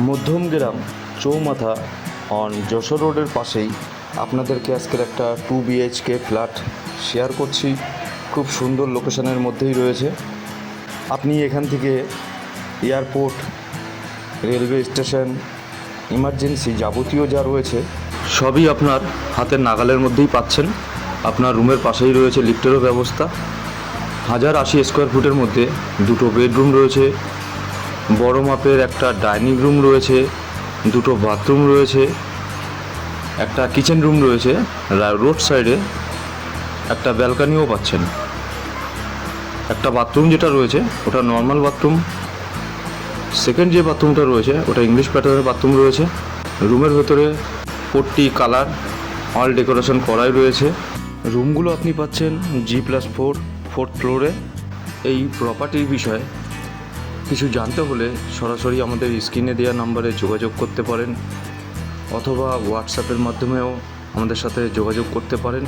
মধ্যমগ্রাম চৌমাথা on Jessore রোডের পাশেই আপনাদেরকে আজকের একটা 2 BHK ফ্ল্যাট শেয়ার করছি। খুব সুন্দর লোকেশনের মধ্যেই রয়েছে। আপনি এখান থেকে এয়ারপোর্ট, রেলওয়ে স্টেশন, ইমার্জেন্সি যাবতীয় যা রয়েছে সবই আপনার হাতের নাগালের মধ্যেই পাচ্ছেন। আপনার রুমের পাশেই রয়েছে লিফটেরও ব্যবস্থা। 1080 স্কোয়ার ফুটের মধ্যে 2টো বেডরুম রয়েছে, বড় মাপের একটা ডাইনিং রুম রয়েছে, 2টো বাথরুম রয়েছে, একটা কিচেন রুম রয়েছে। রোড সাইডে একটা ব্যালকানিও পাচ্ছেন। একটা বাথরুম যেটা রয়েছে ওটা নর্মাল বাথরুম। সেকেন্ড যে বাথরুমটা রয়েছে ওটা ইংলিশ প্যাটার্নের বাথরুম রয়েছে। রুমের ভেতরে পট্টি, কালার, অল ডেকোরেশন করাই রয়েছে। রুমগুলো আপনি পাচ্ছেন G+4 4th ফ্লোরে। এই প্রপার্টির বিষয়ে কিছু জানতে হলে সরাসরি আমাদের স্ক্রিনে দেওয়া নাম্বারে যোগাযোগ করতে পারেন, অথবা হোয়াটসঅ্যাপের মাধ্যমেও আমাদের সাথে যোগাযোগ করতে পারেন।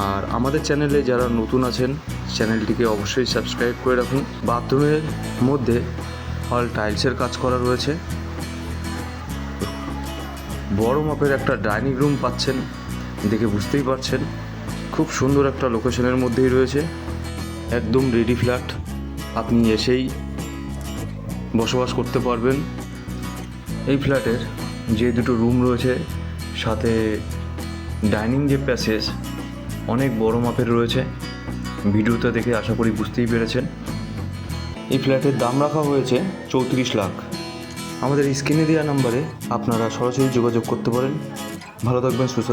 আর আমাদের চ্যানেলে যারা নতুন আছেন চ্যানেলটিকে অবশ্যই সাবস্ক্রাইব করে রাখুন। বাথরুমের মধ্যে অল টাইলসের কাজ করা রয়েছে। বড় মাপের একটা ডাইনিং রুম পাচ্ছেন, দেখে বুঝতেই পারছেন খুব সুন্দর একটা লোকেশনের মধ্যেই রয়েছে। একদম রেডি ফ্ল্যাট, আপনি এসেই বসবাস করতে পারবেন। এই ফ্ল্যাটের যে 2টো রুম রয়েছে, সাথে ডাইনিং যে প্যাসেজ অনেক বড় মাপের রয়েছে। ভিডিওটা দেখে আশা করি বুঝতেই পেরেছেন। এই ফ্ল্যাটের দাম রাখা হয়েছে 34 লাখ। আমাদের স্ক্রিনে দেওয়া নাম্বারে আপনারা সরাসরি যোগাযোগ করতে পারেন। ভালো থাকবেন, সুস্থ